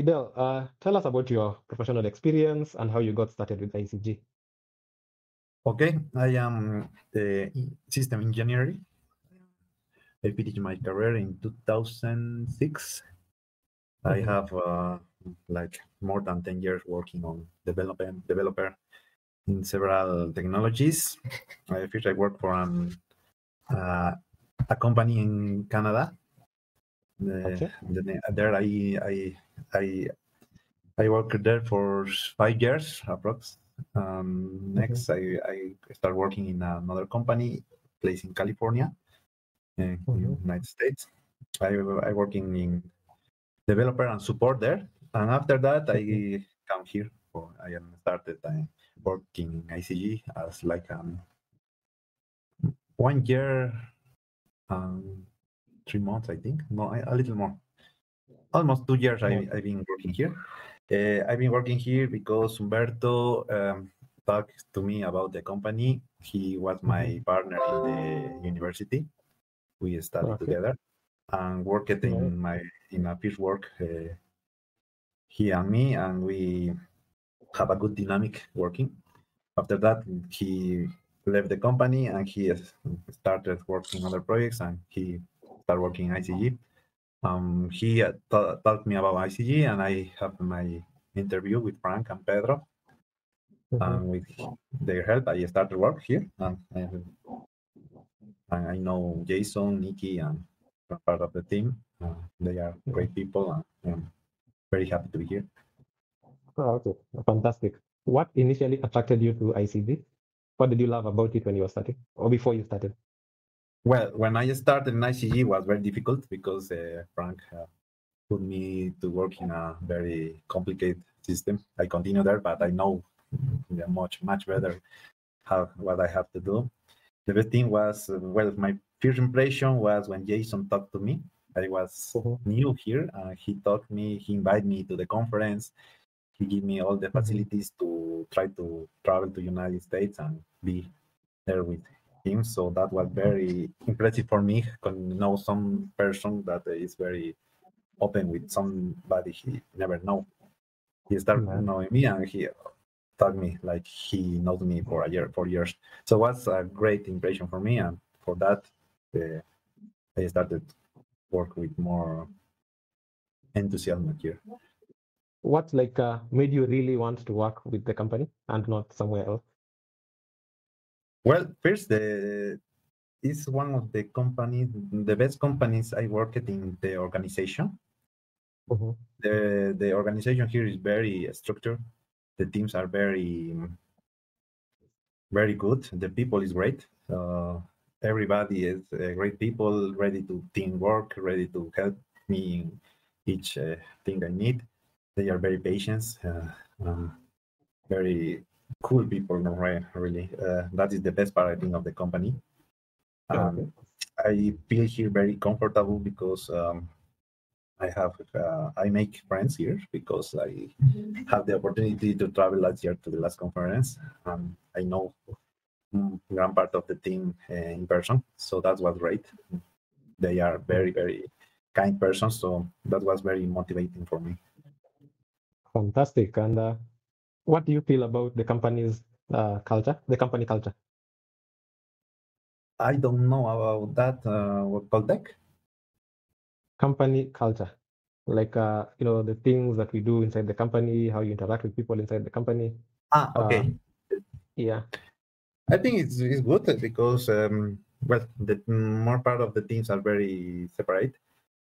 Fidel, tell us about your professional experience and how you got started with iCG. Okay, I am the system engineer. I finished my career in 2006. I Mhm. have like more than 10 years working on developer in several technologies. First, I worked for uh, a company in Canada. Okay. There, I I worked there for 5 years approx. Mhm. Next, I started working in another company placed in California, in Mhm. United States. I working in developer and support there, and after that Mhm. I come here. I am started working in iCG as like 1 year, um, 3 months, I think. No, a little more, almost 2 years. Okay. I've been working here. I've been working here because Humberto talked to me about the company. He was my Mhm. partner in the university. We studied Okay. together and worked Nice. in a field work. He and me, and we have a good dynamic working. After that, he left the company and he started working other projects, and he started working in iCG. He taught me about iCG, and I have my interview with Frank and Pedro, Mhm. and with their help, I started work here. And I know Jason, Nikki, and are part of the team. They are Mhm. great people, and I'm very happy to be here. Oh, okay. Fantastic. What initially attracted you to iCG? What did you love about it when you were starting or before you started? Well, when I started in ICG was very difficult because Frank put me to work in a very complicated system. I continue there, but I know much better what I have to do. The best thing was, well, my first impression was when Jason talked to me. I was Mhm. new here. He taught me, he invited me to the conference. He gave me all the Mhm. facilities to try to travel to United States and be there with him. So that was very impressive for me. Can know some person that is very open with somebody he never know. He started Yeah. knowing me and he taught me like he knows me for a year, 4 years. So it was a great impression for me, and for that, uh, I started work with more enthusiasm here. What made you really want to work with the company and not somewhere else? Well, first, is one of the best companies I worked in the organization. Mhm. The organization here is very structured. The teams are very good. The people is great. Everybody is great people, ready to teamwork, ready to help me in each thing I need. They are very patient, very cool people. No, really, that is the best part I think of the company. Okay. I feel here very comfortable because I make friends here because I have the opportunity to travel last year to the last conference. I know grand part of the team in person, so that was great. They are Mm. very kind persons, so that was very motivating for me. Fantastic. And what do you feel about the company's culture, the company culture? I don't know about that. What called tech? Company culture, the things that we do inside the company, how you interact with people inside the company. Uh, Okay. yeah. I think it's good because well, the more part of the teams are very separate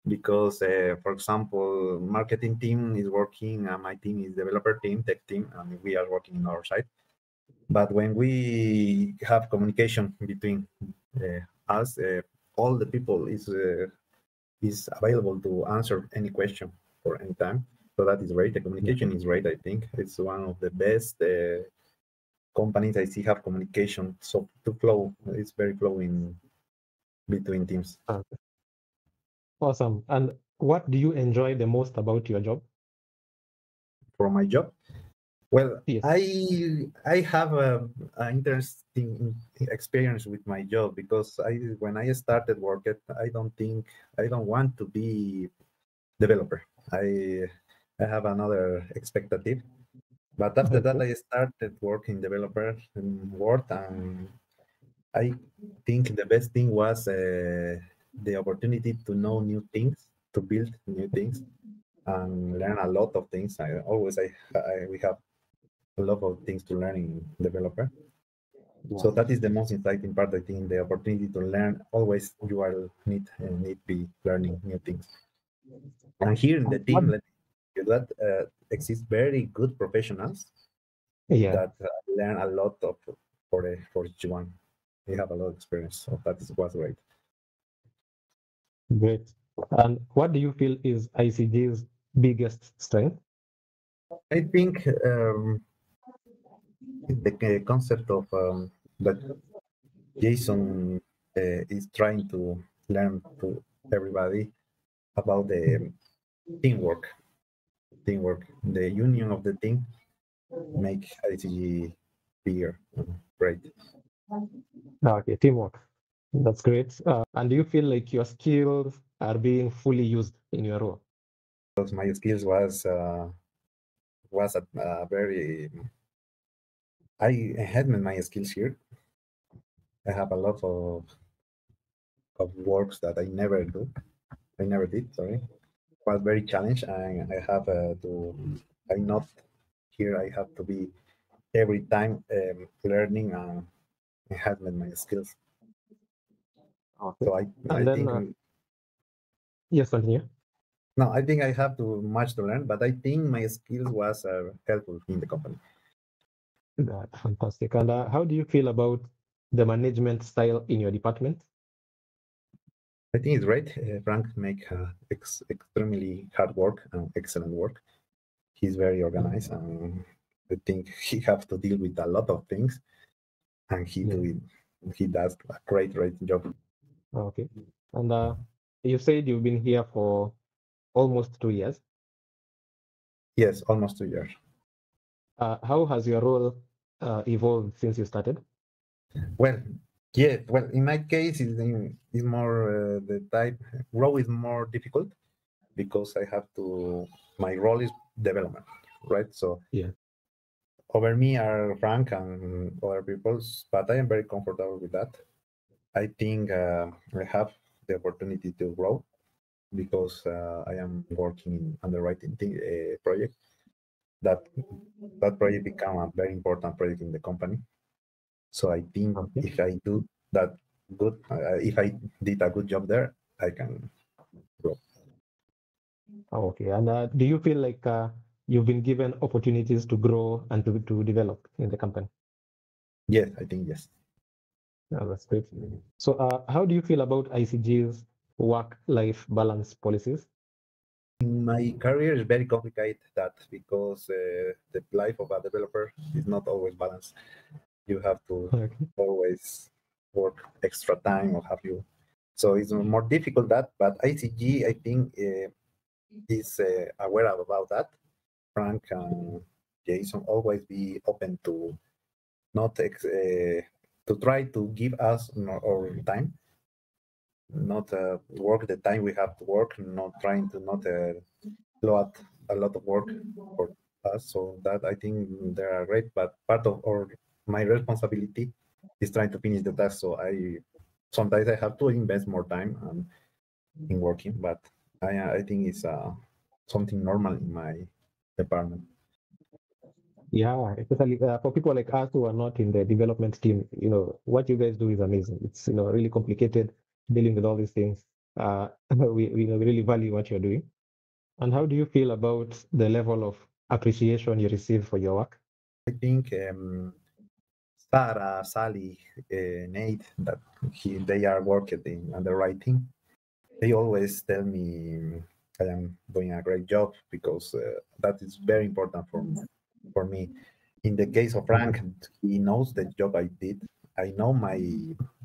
because, for example, marketing team is working, and my team is developer team, tech team, and we are working in our side. But when we have communication between us, all the people is available to answer any question for any time. So that is great. The communication is great. I think it's one of the best companies I see have communication. So to flow, it's very flowing between teams. uh, awesome. And what do you enjoy the most about your job? For my job, well, Yes. I have a interesting experience with my job because when I started working, I don't want to be developer. I I have another expectative. But after that, I started working developer in Word, and I think the best thing was the opportunity to know new things, to build new things, and learn a lot of things. We have a lot of things to learn in developer. Yeah. So that is the most exciting part. I think the opportunity to learn. Always you are need be learning new things. And here in the What? team, let me tell you that exist very good professionals Yeah, that learn a lot of for each one. They have a lot of experience, so that was great. great. And what do you feel is ICG's biggest strength? I think the concept of that Jason is trying to learn to everybody about the teamwork, the union of the team make ICG bigger, great. Okay, teamwork. That's great. And do you feel like your skills are being fully used in your role? Because my skills was a very I had my skills here. I have a lot of works that I never did. Sorry, was very challenged, and I have to. I not here. I have to be every time learning and enhancing my skills. Okay. So I And then, think yes, continue. no, I think I have too much to learn, but I think my skills was helpful in the company. Fantastic. And how do you feel about the management style in your department? I think it's great. Frank make extremely hard work and excellent work. He's very organized, and I think he have to deal with a lot of things, and Yeah. he does a great job. Okay. And you said you've been here for almost 2 years. Yes, almost 2 years. How has your role evolved since you started? Well, yeah. Well, in my case, it's more the type role is more difficult because I have to. My role is development, right? So Yeah. over me are Frank and other people's, but I am very comfortable with that. I think I have the opportunity to grow because I am working in underwriting project. That that project become a very important project in the company. So I think Okay. if I do that good, if I did a good job there, I can grow. Okay. And do you feel like you've been given opportunities to grow and to develop in the company? Yes, I think yes. That's great. So, how do you feel about ICG's work-life balance policies? In my career is very complicated that because the life of a developer is not always balanced. You have to Okay. always work extra time or have you. So it's more difficult that, but ICG I think is aware about that. Frank and Jason always be open to not to try to give us our time, not work the time we have to work, not trying to not load a lot of work for us. So that I think they are great, but part of our my responsibility is trying to finish the task. So I sometimes I have to invest more time in working, but I think it's something normal in my department. Yeah, especially for people like us who are not in the development team, what you guys do is amazing. It's, really complicated dealing with all these things. We really value what you're doing. And how do you feel about the level of appreciation you receive for your work? I think Sarah, Sally, Nate, that they are working in underwriting. They always tell me I am doing a great job because that is very important for me. In the case of Frank, he knows the job I did. I know my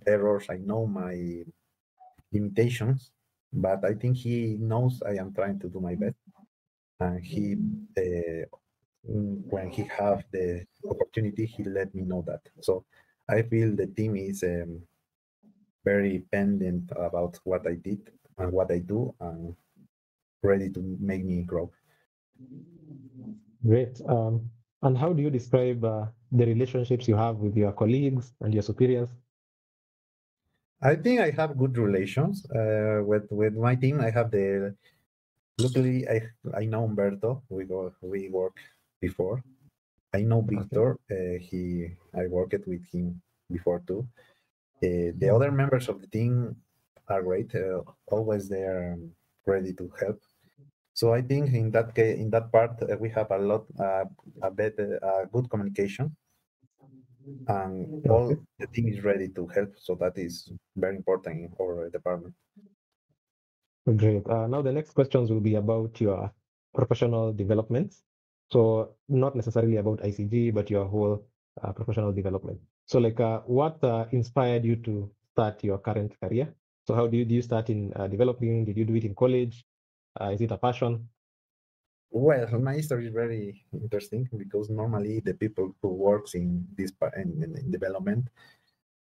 errors. I know my limitations, but I think he knows I am trying to do my best. And when he have the opportunity, he let me know that. So I feel the team is very pendant about what I did and what I do, and ready to make me grow. Great. And how do you describe the relationships you have with your colleagues and your superiors? I think I have good relations with my team. I have the luckily I know Umberto. We work before. I know Okay. Victor. I worked with him before too. The other Okay. members of the team are great. Always they are ready to help. So I think in that case, in that part, we have a better, good communication, and Okay. all the team is ready to help. So that is very important in our department. Great. Now the next questions will be about your professional development. So not necessarily about iCG, but your whole professional development. So like what inspired you to start your current career? So how do you start in developing? Did you do it in college? Is it a passion? Well, my story is very interesting because normally the people who works in this in development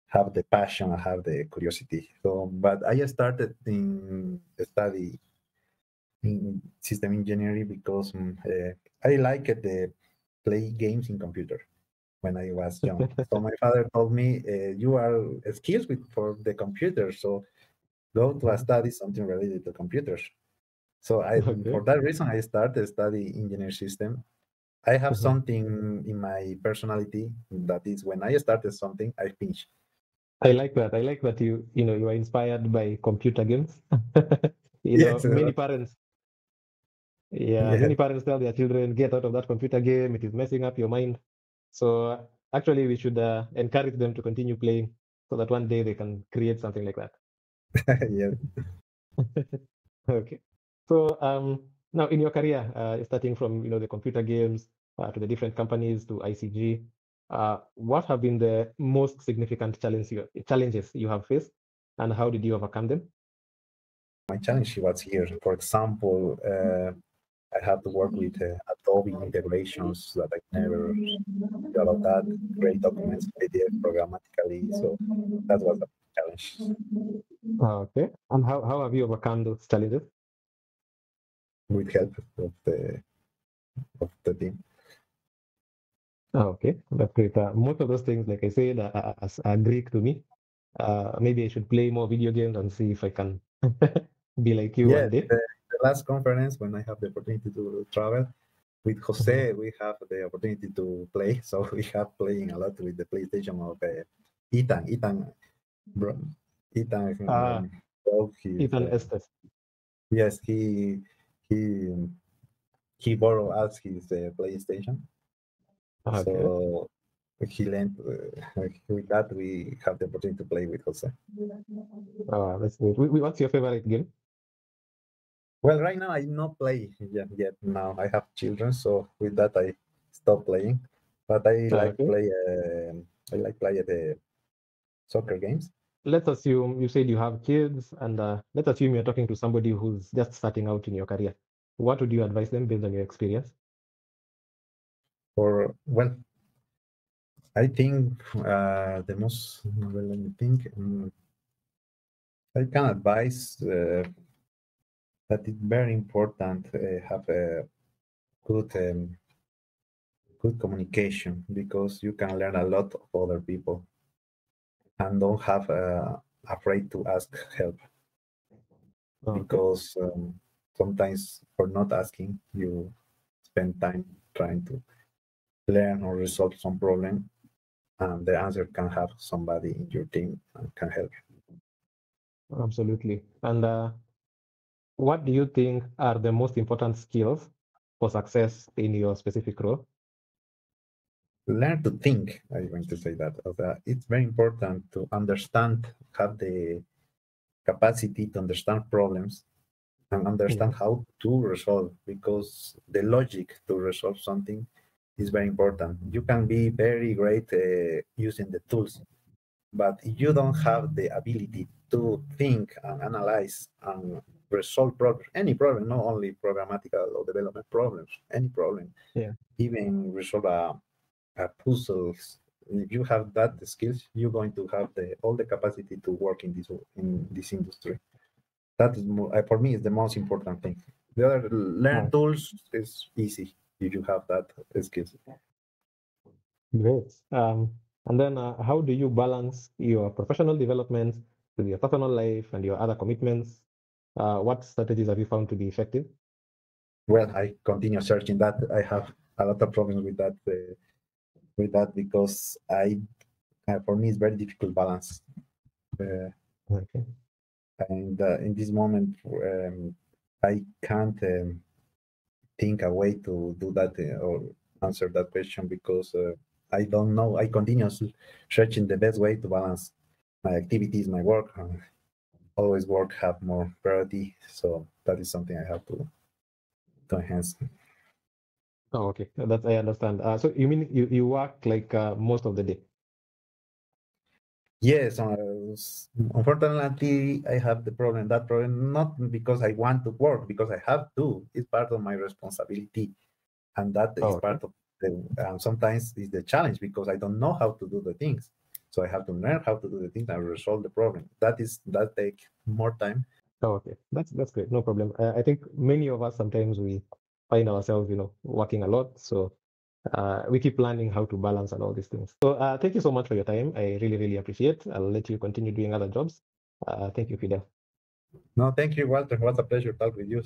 have the passion, have the curiosity. So, but I started in study in system engineering because I liked the play games in computer when I was young. So my father told me, "You are skills with for the computer, so go to a study something related to computers." So Okay. for that reason, I started study engineer system. I have Mhm. something in my personality that is when I started something, I finish. I like that. I like that you are inspired by computer games. Yes, Many parents, yeah, yeah, many parents tell their children, get out of that computer game. It is messing up your mind. So actually, we should encourage them to continue playing so that one day they can create something like that. yeah. Okay. So now in your career, starting from the computer games to the different companies to iCG, what have been the most significant challenges you have faced, and how did you overcome them? My challenge was here. For example, I had to work with Adobe integrations that I never knew about that, create documents, PDF programmatically. So that was a challenge Okay. And how have you overcome those challenges? with help of the team. Okay, that's great. Most of those things, like I said, are Greek to me. Maybe I should play more video games and see if I can be like you Yeah, one day. the last conference when I have the opportunity to travel with Mhm. Jose, we have the opportunity to play. So we have playing a lot with the PlayStation of Ethan, bro, Ethan. Ah, Broke his Ethan Estes. yes, he he borrowed us his PlayStation. Okay. So he lent with that we have the opportunity to play with Jose. That's great. What's your favorite game? Well, right now I not play yet. Now I have children, so with that I stop playing. But Okay. I like play the soccer games. Let's assume you said you have kids, and let's assume you're talking to somebody who's just starting out in your career. What would you advise them based on your experience? Or well, I think the most well, let me think. I can advise that it's very important have a good good communication because you can learn a lot of other people and don't have afraid to ask help Okay. because sometimes for not asking you spend time trying to learn or resolve some problem and the answer can have somebody in your team and can help you. Absolutely. And what do you think are the most important skills for success in your specific role? Learn to think. I'm going to say that it's very important to understand, have the capacity to understand problems and Yeah. understand how to resolve because the logic to resolve something is very important. You can be very great using the tools, but if you don't have the ability to think and analyze and resolve problems, any problem, not only programmatical or development problems, any problem, Yeah. even resolve a puzzles. If you have that skills, you're going to have the all the capacity to work in this industry. That is for me is the most important thing. The other learn Nice. tools is easy if you have that skills. Great. And then how do you balance your professional development with your personal life and your other commitments? What strategies have you found to be effective? Well, I continue searching that. I have a lot of problems with that because I for me it's very difficult balance. Uh, Okay. and in this moment, I can't think a way to do that or answer that question because I don't know. I continue searching the best way to balance my activities, my work. Always work have more priority, so that is something I have to enhance. Oh, okay. That's I understand. So you mean you work like most of the day? Yes, unfortunately, I have the problem. That problem not because I want to work, because I have to. It's part of my responsibility, and that Oh, is okay. part of the. Sometimes is the challenge because I don't know how to do the things, so I have to learn how to do the things and resolve the problem. That take more time. Oh, okay. That's great. No problem. I think many of us sometimes we find ourselves, working a lot. So we keep learning how to balance and all these things. So thank you so much for your time. I really, really appreciate. I'll let you continue doing other jobs. Thank you, Fidel. No, thank you, Walter. What a pleasure talk with you.